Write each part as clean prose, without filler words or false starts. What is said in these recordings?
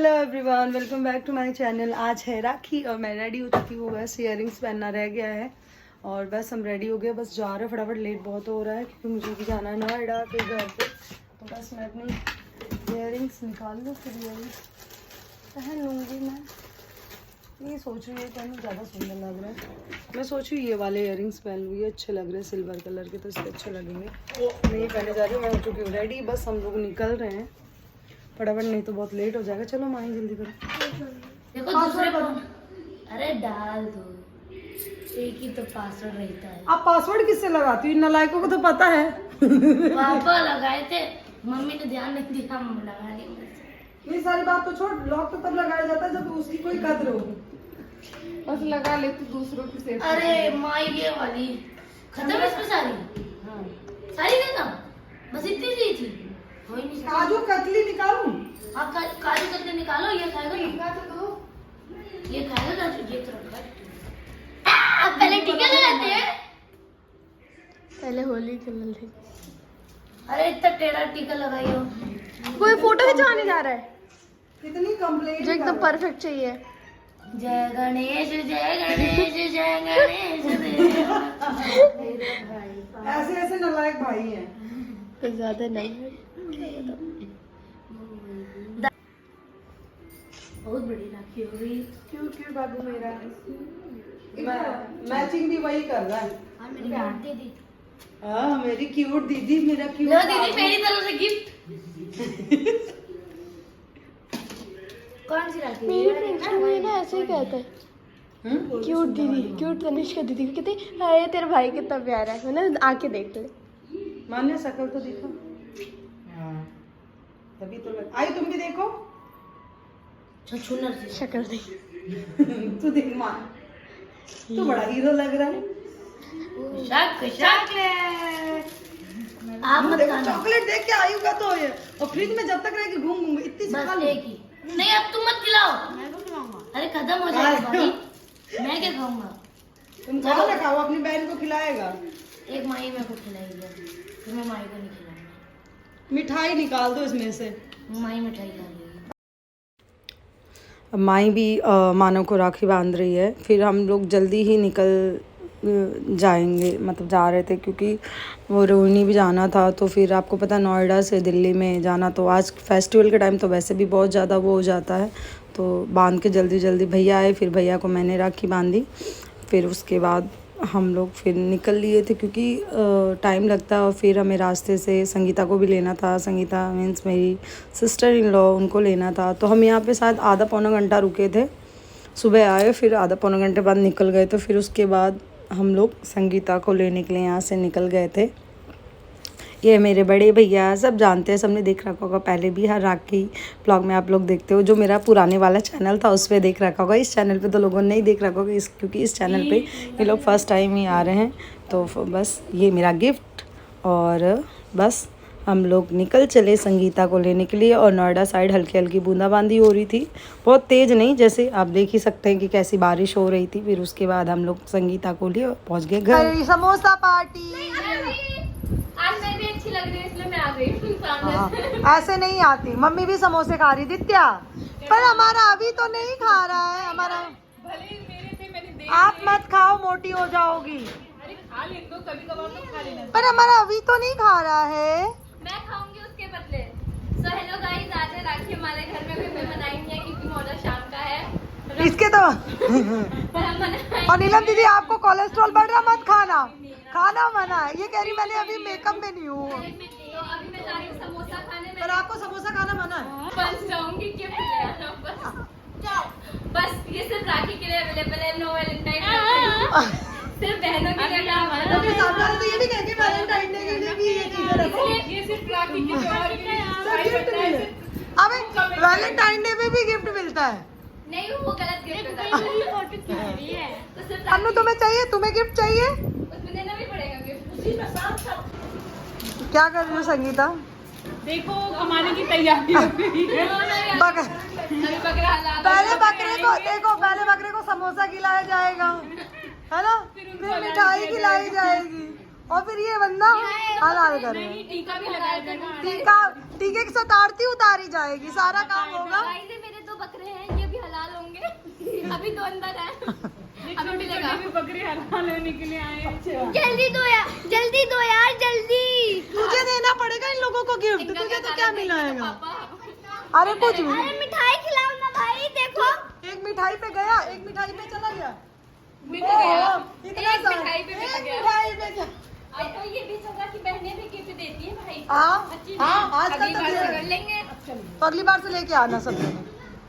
Hello everyone, welcome back to my channel. आज है राखी और मैं रेडी हो चुकी हूँ। बस इयररिंग्स पहनना रह गया है और बस हम रेडी हो गए। बस जा रहे हैं, फटाफट लेट बहुत हो रहा है क्योंकि मुझे भी जाना है नोएडा फिर घर पे। तो बस मैं अपनी इयररिंग्स निकाल लूँ फिर इयररिंग्स पहन लूँगी। मैं ये सोच रही हूँ पहनूँ, ज़्यादा सुंदर लग रहा है। मैं सोच रही हूँ ये वाले इयररिंग्स पहन लूँ, ये अच्छे लग रहे हैं सिल्वर कलर के, तो इसके अच्छे लगेंगे। मैं ये पहने जा रही हूँ। मैं हो चुकी हूँ रेडी, बस हम लोग निकल रहे हैं फटाफट, नहीं तो बहुत लेट हो जाएगा। चलो माही जल्दी करो। देखो दूसरे अरे डाल दो, एक ही तो पासवर्ड रहता है। आप पासवर्ड किससे लगाती हो? इन नालायकों को तो पता है। पापा लगाए थे, मम्मी ने ध्यान नहीं दिया, मम्मी लगा ली। ये सारी बात तो छोड़, लॉक तो तब लगाया जाता है जब उसकी कोई कद्र होगी। बस लगा ले तू दूसरों की सेफ्टी। अरे माई ये वाली खत्म है इसमें सारी। हाँ। सारी खत्म, बस इतनी सी थी। हो ही नहीं सकता। काजू कतली निकालूं? आप काजू कतली निकालो, ये खाएगा तो ये खाएगा काजू, ये तो रखा। अब पहले टीका लगाते हैं, पहले होली खेल रही। अरे इतना टेढ़ा टीका लगाइयो। कोई फोटो खिंचवाने जा रहा है कितनी कंप्लेंट जो एकदम परफेक्ट चाहिए। जय गणेश जय गणेश जय गणेश। ऐसे ऐसे नालायक भाई हैं। कुछ ज्यादा नहीं। बहुत बड़ी राखी हो गई। क्यों क्यों बाबू मेरा मैचिंग भी वही कर रहा है। हाँ मेरी क्यूट दीदी, हाँ मेरी क्यूट दीदी, मेरा क्यूट लो दीदी मेरी तरफ से गिफ्ट। कौन सी राखी? मेरी फ्रेंड्स को ये ना ऐसे ही कहते हैं, क्यूट दीदी, क्यूट तनिष्का दीदी को कहते हैं अरे तेरा भाई कितना प्यारा है ना, आके देख ले। मान्य शक्ल तो देखो। हाँ तभी तो आई, तुम भी देखो। छछूनर सी शक्ल देख। तू देख मां, तू बड़ा हीरो लग रहा है। चॉकलेट आप मत खाना, चॉकलेट देख के आयु का तो ये, और फ्रिज में जब तक रहेगी घूम घूम इतनी सी खा बस लूं। एक ही। नहीं अब तुम मत खिलाओ, मैं तो खिलाऊंगा। अरे खत्म हो जाएगा भाई, मैं क्या खाऊंगा? तुम खाओ ना, खाओ, अपनी बहन को खिलाएगा। एक माई मेरे को खिलाएगी, फिर मैं माई को नहीं खिलाऊंगा। मिठाई निकाल दो इसमें से। माई मिठाई खा लेगी। माई भी मानव को राखी बांध रही है। फिर हम लोग जल्दी ही निकल जाएंगे, मतलब जा रहे थे क्योंकि वो रोहिणी भी जाना था। तो फिर आपको पता नोएडा से दिल्ली में जाना, तो आज फेस्टिवल के टाइम तो वैसे भी बहुत ज़्यादा वो हो जाता है। तो बांध के जल्दी जल्दी भैया आए, फिर भैया को मैंने राखी बांधी। फिर उसके बाद हम लोग फिर निकल लिए थे क्योंकि टाइम लगता है। और फिर हमें रास्ते से संगीता को भी लेना था। संगीता मीन्स मेरी सिस्टर इन लॉ, उनको लेना था। तो हम यहाँ पे शायद आधा पौना घंटा रुके थे। सुबह आए, फिर आधा पौना घंटे बाद निकल गए। तो फिर उसके बाद हम लोग संगीता को लेने के लिए यहाँ से निकल गए थे। ये मेरे बड़े भैया सब जानते हैं, सबने देख रखा होगा पहले भी, हर राखी ब्लॉग में आप लोग देखते हो। जो मेरा पुराने वाला चैनल था उस पर देख रखा होगा, इस चैनल पे तो लोगों ने नहीं देख रखा होगा क्योंकि इस चैनल पे ये लोग फर्स्ट टाइम ही आ रहे हैं। तो बस ये मेरा गिफ्ट, और बस हम लोग निकल चले संगीता को लेने के लिए। और नोएडा साइड हल्की हल्की बूंदाबांदी हो रही थी, बहुत तेज़ नहीं, जैसे आप देख ही सकते हैं कि कैसी बारिश हो रही थी। फिर उसके बाद हम लोग संगीता को लिए पहुँच गए घर। समोसा पार्टी आज मैं भी अच्छी लग रही है इसलिए मैं आ गई। हाँ, ऐसे नहीं आती। मम्मी भी समोसे खा रही दित्या, पर हमारा अभी तो नहीं खा रहा है। हमारा भले मेरे थे, मैंने देख आप मत खाओ, मोटी हो जाओगी। अरे खा लेने दो, कभी कभार तो खा लेना। पर हमारा अभी तो नहीं खा रहा है। मैं खाऊंगी उसके बदले। सो हेलो गाइस, आज है राखी। हमारे घर में कोई मेहमान आई नहीं है क्योंकि मॉडल शाम का है। इसके तो पर हम मना और नीलम दीदी आपको कोलेस्ट्रॉल बढ़ रहा, मत खाना, खाना मना है। ये कह रही मैंने अभी मेकअप में नहीं हूँ। तो अभी मैं जा रही हूँ समोसा खाने में। पर आपको समोसा खाना मना है। बस जाऊंगी, गिफ्ट ले आना बस। बस ये सिर्फ राखी के लिए अवेलेबल है, नो वैलेंटाइन। सिर्फ बहनों के लिए काम है। तो सामने वाले तो ये भी कहेंगे वैलेंटाइन डे के लिए भी ये चीजें रखो। ये सिर्फ राखी के त्योहार के लिए गिफ्ट मिले। अबे वैलेंटाइन डे पे भी गिफ्ट मिलता है। नहीं, वो गलत गिफ्ट है। तो सिर्फ अन्नू तुम्हें चाहिए, तुम्हें गिफ्ट चाहिए? उसमें देना भी पड़ेगा गिफ्ट। क्या कर रही हो संगीता? देखो कमाने की तैयारी हो गई है। बकर पहले बकरे को देखो, पहले बकरे को समोसा खिलाया जाएगा, है ना, फिर मिठाई खिलाई जाएगी, और फिर ये बंदा हलाल कर रहा है। टीका भी लगाया जाएगा। टीके की साथ आरती उतारी जाएगी, सारा काम होगा। मेरे तो अभी तो अंदर है। अभी मिलेगा। बकरी हरा लेने के लिए आए। जल्दी दो यार, जल्दी दो यार, जल्दी। तुझे देना पड़ेगा इन लोगों को गिफ्ट, इनका तुझे तो खाना क्या देंगे मिलाएगा? पापा। अरे कुछ भी। अरे मिठाई खिलाओ ना भाई, देखो। एक मिठाई पे गया, एक मिठाई पे चला गया। मिल गया। इतना एक सारा। मिठाई पे मिल एक गया। मिठाई पे क्या? अब तो ये भी होगा कि बहनें भी गिफ्ट देती है भाई। हाँ, अच्छी हाँ, बात। आजकल अगली तो बार दे- से कर लेंगे। तो अगली बार से लेके आना सब लोग।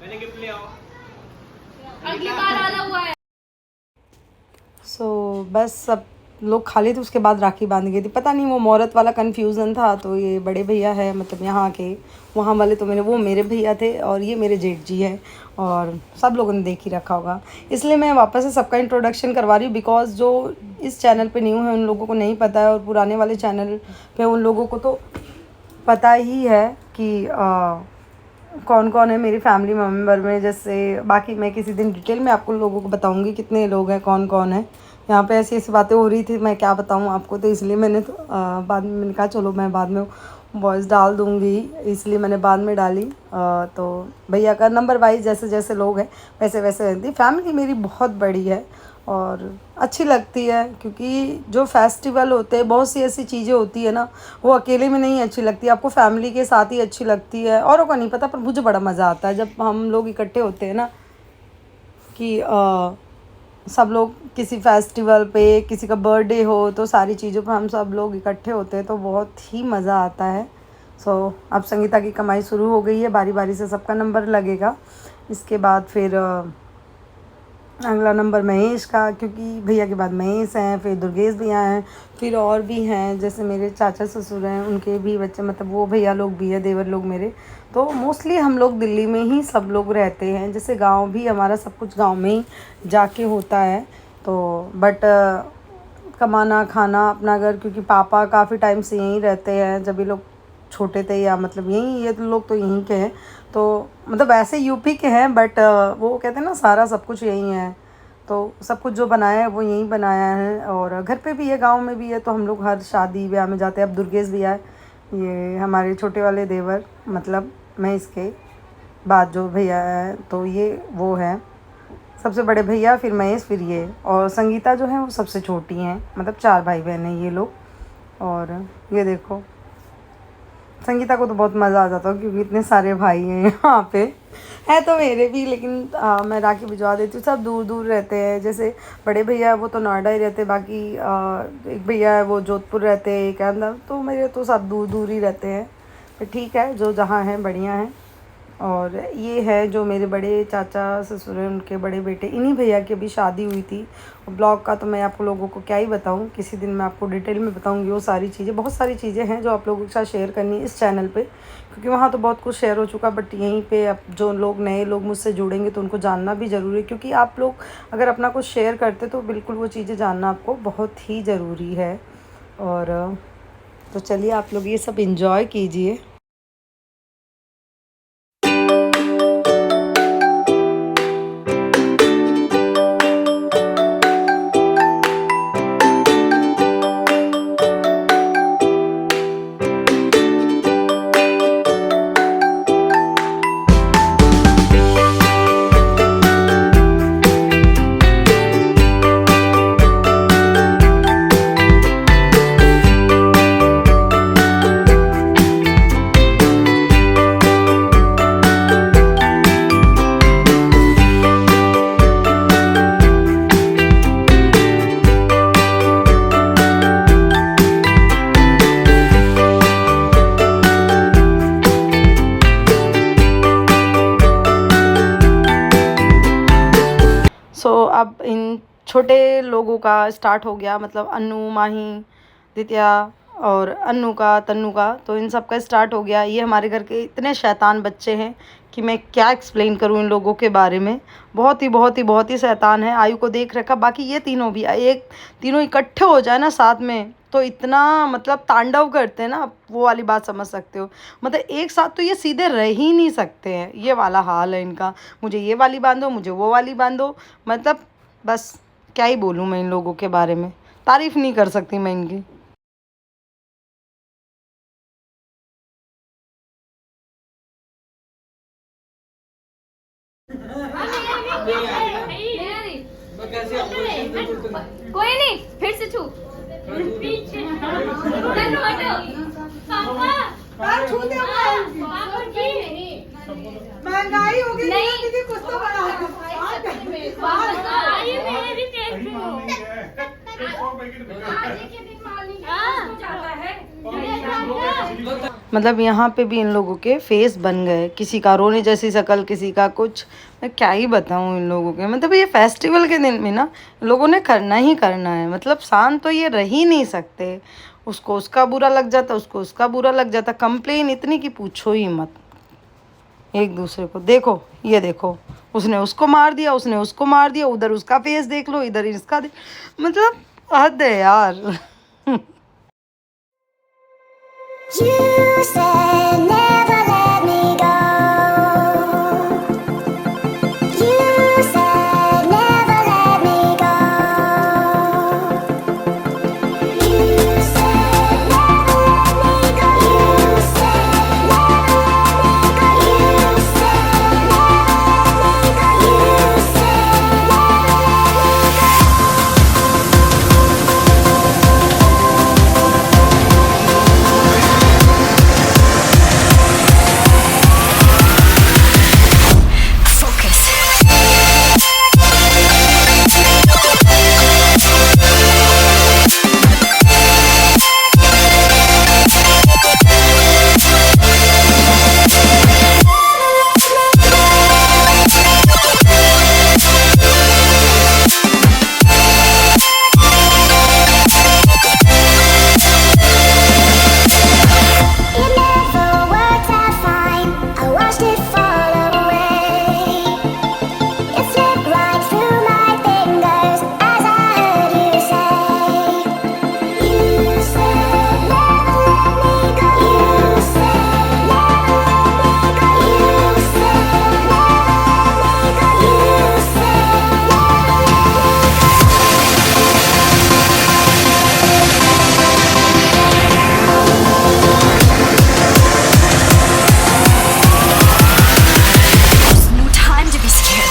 मैंने गिफ्ट ले आओ। अगली बार आना हुआ है। बस सब लोग खा लिए थे, उसके बाद राखी बांध गई थी। पता नहीं वो मुहूर्त वाला कन्फ्यूज़न था, तो ये बड़े भैया है मतलब यहाँ के, वहाँ वाले तो वो मेरे भैया थे और ये मेरे जेठ जी है, और सब लोगों ने देख ही रखा होगा। इसलिए मैं वापस से सबका इंट्रोडक्शन करवा रही हूँ, बिकॉज जो इस चैनल पे न्यू है उन लोगों को नहीं पता है, और पुराने वाले चैनल पे उन लोगों को तो पता ही है कि कौन कौन है मेरी फैमिली मेम्बर में। जैसे बाकी मैं किसी दिन डिटेल में आपको लोगों को बताऊंगी कितने लोग हैं, कौन कौन है। यहाँ पे ऐसी ऐसी बातें हो रही थी, मैं क्या बताऊँ आपको, तो इसलिए मैंने तो बाद में मैंने कहा चलो मैं बाद में वॉइस डाल दूँगी, इसलिए मैंने बाद में डाली। तो भैया का नंबर वाइज जैसे जैसे लोग हैं वैसे वैसे रहती। फैमिली मेरी बहुत बड़ी है और अच्छी लगती है, क्योंकि जो फेस्टिवल होते हैं बहुत सी ऐसी चीज़ें होती है ना, वो अकेले में नहीं अच्छी लगती, आपको फैमिली के साथ ही अच्छी लगती है। औरों का नहीं पता, पर मुझे बड़ा मज़ा आता है जब हम लोग इकट्ठे होते हैं ना, कि सब लोग किसी फेस्टिवल पे, किसी का बर्थडे हो, तो सारी चीज़ों पर हम सब लोग इकट्ठे होते हैं, तो बहुत ही मज़ा आता है। अब संगीता की कमाई शुरू हो गई है, बारी बारी से सबका नंबर लगेगा। इसके बाद फिर अगला नंबर महेश का, क्योंकि भैया के बाद महेश हैं, फिर दुर्गेश भैया हैं, फिर और भी हैं, जैसे मेरे चाचा ससुर हैं, उनके भी बच्चे, मतलब वो भैया लोग भी है, देवर लोग मेरे। तो मोस्टली हम लोग दिल्ली में ही सब लोग रहते हैं, जैसे गांव भी हमारा सब कुछ गांव में ही जाके होता है। तो बट कमाना खाना अपना घर, क्योंकि पापा काफ़ी टाइम से यहीं रहते हैं, जब ये लोग छोटे थे, या मतलब यहीं, ये लोग तो यहीं के हैं, तो मतलब ऐसे यूपी के हैं, बट वो कहते हैं ना सारा सब कुछ यहीं है, तो सब कुछ जो बनाया है वो यहीं बनाया है, और घर पे भी है, गांव में भी है, तो हम लोग हर शादी ब्याह में जाते हैं। अब दुर्गेश भी आए, ये हमारे छोटे वाले देवर, मतलब मैं इसके बाद जो भैया है, तो ये वो है सबसे बड़े भैया, फिर महेश, फिर ये, और संगीता जो है वो सबसे छोटी हैं, मतलब 4 भाई बहन हैं ये लोग। और ये देखो संगीता को तो बहुत मज़ा आ जाता है, क्योंकि इतने सारे भाई हैं यहाँ पे, है तो मेरे भी, लेकिन मैं राखी भिजवा देती हूँ। सब दूर दूर रहते हैं, जैसे बड़े भैया वो तो नोएडा ही रहते, बाकी एक भैया है वो जोधपुर रहते हैं, एक अंदर, तो मेरे तो सब दूर दूर ही रहते हैं। तो ठीक है, जो जहाँ हैं बढ़िया है। और ये है जो मेरे बड़े चाचा ससुर हैं, उनके बड़े बेटे, इन्हीं भैया की अभी शादी हुई थी। ब्लॉग का तो मैं आपको लोगों को क्या ही बताऊं, किसी दिन मैं आपको डिटेल में बताऊंगी वो सारी चीज़ें। बहुत सारी चीज़ें हैं जो आप लोगों के साथ शेयर करनी है इस चैनल पे, क्योंकि वहाँ तो बहुत कुछ शेयर हो चुका, बट यहीं पे अब जो लोग नए लोग मुझसे जुड़ेंगे तो उनको जानना भी ज़रूरी है, क्योंकि आप लोग अगर अपना कुछ शेयर करते तो बिल्कुल वो चीज़ें जानना आपको बहुत ही ज़रूरी है। और तो चलिए आप लोग ये सब इंजॉय कीजिए। अब इन छोटे लोगों का स्टार्ट हो गया, मतलब अन्नू, माही, दित्या और अन्नू का, तन्नू का, तो इन सब का स्टार्ट हो गया। ये हमारे घर के इतने शैतान बच्चे हैं कि मैं क्या एक्सप्लेन करूँ इन लोगों के बारे में। बहुत ही शैतान है। आयु को देख रखा, बाकी ये तीनों भी, एक तीनों इकट्ठे हो जाए ना साथ में तो इतना मतलब तांडव करते हैं ना, आप वो वाली बात समझ सकते हो। मतलब एक साथ तो ये सीधे रह ही नहीं सकते हैं, ये वाला हाल है इनका। मुझे ये वाली बांधो, मुझे वो वाली बांधो, मतलब बस क्या ही बोलूँ मैं इन लोगों के बारे में, तारीफ़ नहीं कर सकती मैं इनकी। कोई नहीं, फिर से छू। महंगाई हो गई नहीं। दीदी, कुछ तो बड़ा मतलब यहाँ पे भी इन लोगों के फेस बन गए, किसी का रोने जैसी शक्ल, किसी का कुछ। मैं क्या ही बताऊँ इन लोगों के। मतलब ये फेस्टिवल के दिन में ना लोगों ने करना ही करना है। मतलब शांत तो ये रह ही नहीं सकते। उसको उसका बुरा लग जाता, उसको उसका बुरा लग जाता। कंप्लेन इतनी कि पूछो ही मत। एक दूसरे को देखो, ये देखो, उसने उसको मार दिया, उसने उसको मार दिया, उधर उसका फेस देख लो, इधर इसका मतलब हद है यार। You said never let me go. You said never let me go. You said never let me go. You said never let me go. You said never let me go. You said it never worked out fine. I watched it fall away. It slipped right through my fingers as I heard you say. You said never let me go. You said never let me go. You said never let me go. You said No time to be scared.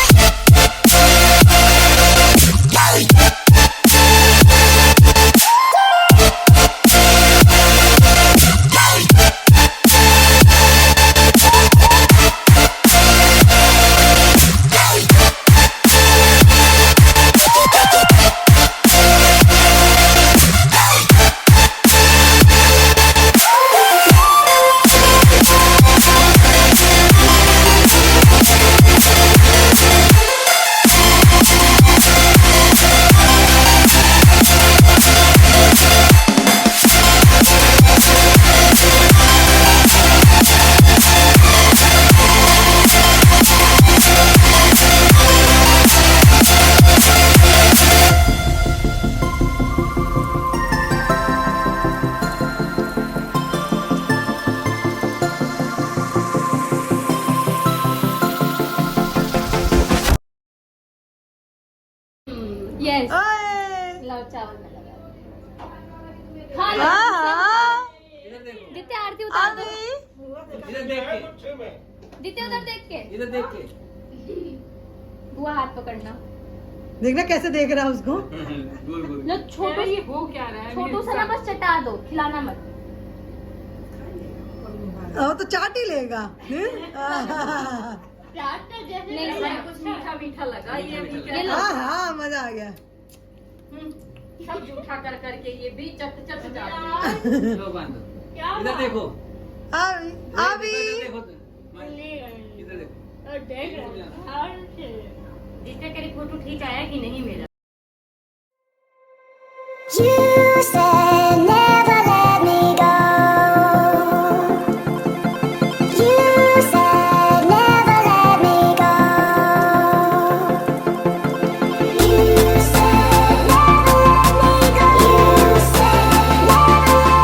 Yes, आए। लाओ चावल में लगा दो। खा लो। इधर देखो, दित्य आरती उतार दो। इधर देख के, दित्य उधर देख के। इधर देख के। बुआ हाथ पकड़ना। देखना कैसे देख रहा है उसको। गोल गोल। लो छोटू ये हो क्या रहा है? छोटू सा ना बस चटा दो, खिलाना मत। वो तो चाट ही लेगा। नहीं, कुछ मीठा मीठा लगा ये ये लो। हाँ हाँ, मजा आ गया। सब जूठा कर करके ये भी चट चट जाते लो बांधो। इधर देखो। अभी अभी देखो, इधर देखो। जिससे तेरी फोटो ठीक आया कि नहीं मेरा। You said never let me go. You said never let me go. You said never let me go. You said never let me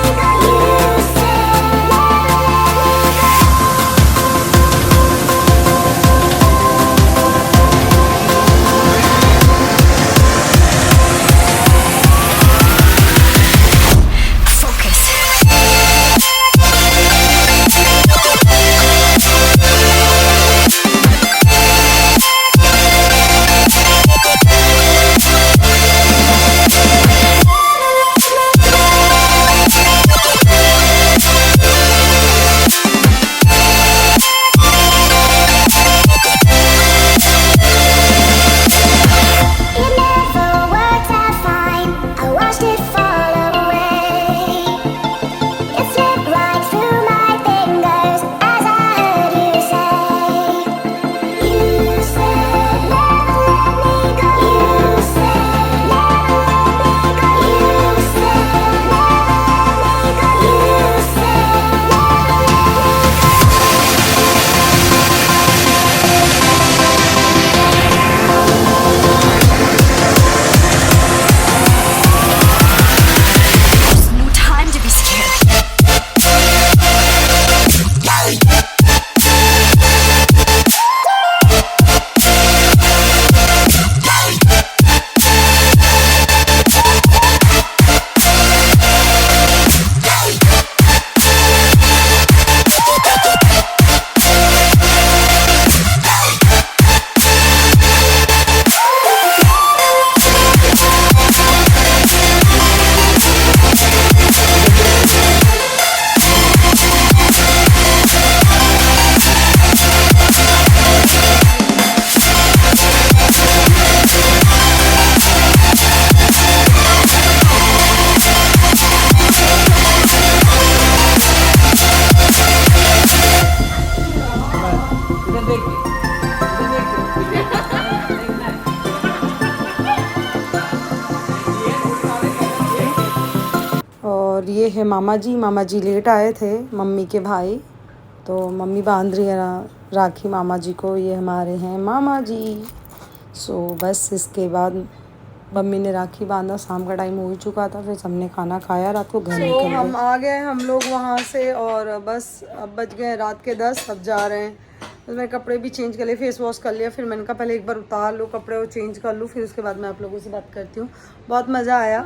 go. You said never let me go. You said never let me go. है मामा जी late आए थे, mummy के भाई, तो mummy बांध रही है राखी मामा जी को। ये हमारे हैं मामा जी। सो बस इसके बाद मम्मी ने राखी बांधा, शाम का टाइम हो ही चुका था, फिर सबने खाना खाया, रात को घर निकल गए। हम आ गए हम लोग वहाँ से, और बस अब बज गए रात के 10, अब जा रहे हैं। तो मैं कपड़े भी चेंज कर लिए, फेस वॉश कर लिया, फिर मैंने कहा पहले एक बार उतार लूँ कपड़े और चेंज कर लूँ, फिर उसके बाद मैं आप लोगों से बात करती हूँ। बहुत मज़ा आया,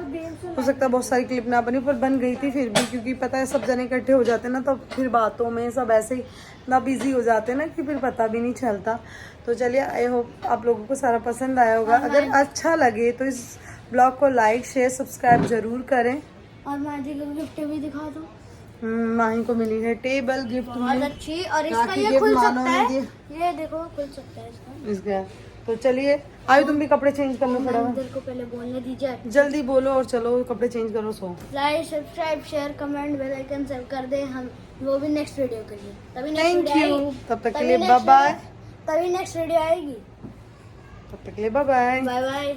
हो सकता है बहुत सारी क्लिप ना बनी, पर बन गई थी फिर भी, क्योंकि पता है सब जने इकट्ठे हो जाते हैं ना, तो फिर बातों में सब ऐसे ही ना बिजी हो जाते हैं ना कि फिर पता भी नहीं चलता। तो चलिए, आई होप आप लोगों को सारा पसंद आया होगा। अगर अच्छा लगे तो इस ब्लॉग को लाइक शेयर सब्सक्राइब जरूर करें। और माजी को गिफ्ट भी दिखा दो। माही को मिली है टेबल गिफ्ट बहुत में, अच्छी, और इसका राखी ये गिफ्ट खुल मानो सकता ने है, दिया। ये देखो खुल सकता है इसका। तो चलिए, आयो तुम भी कपड़े चेंज कर लो फटाफट, मंदिर को पहले बोलने दीजिए। जल्दी बोलो और चलो कपड़े चेंज करो, so like subscribe share comment bell icon सब कर दे, हम वो भी नेक्स्ट वीडियो के लिए। तभी थैंक नेक्स्ट यू, वीडियो तब तक के लिए बाय बाय, तभी नेक्स्ट वीडियो आएगी। तब तक के लिए बाय बाय। Bye bye.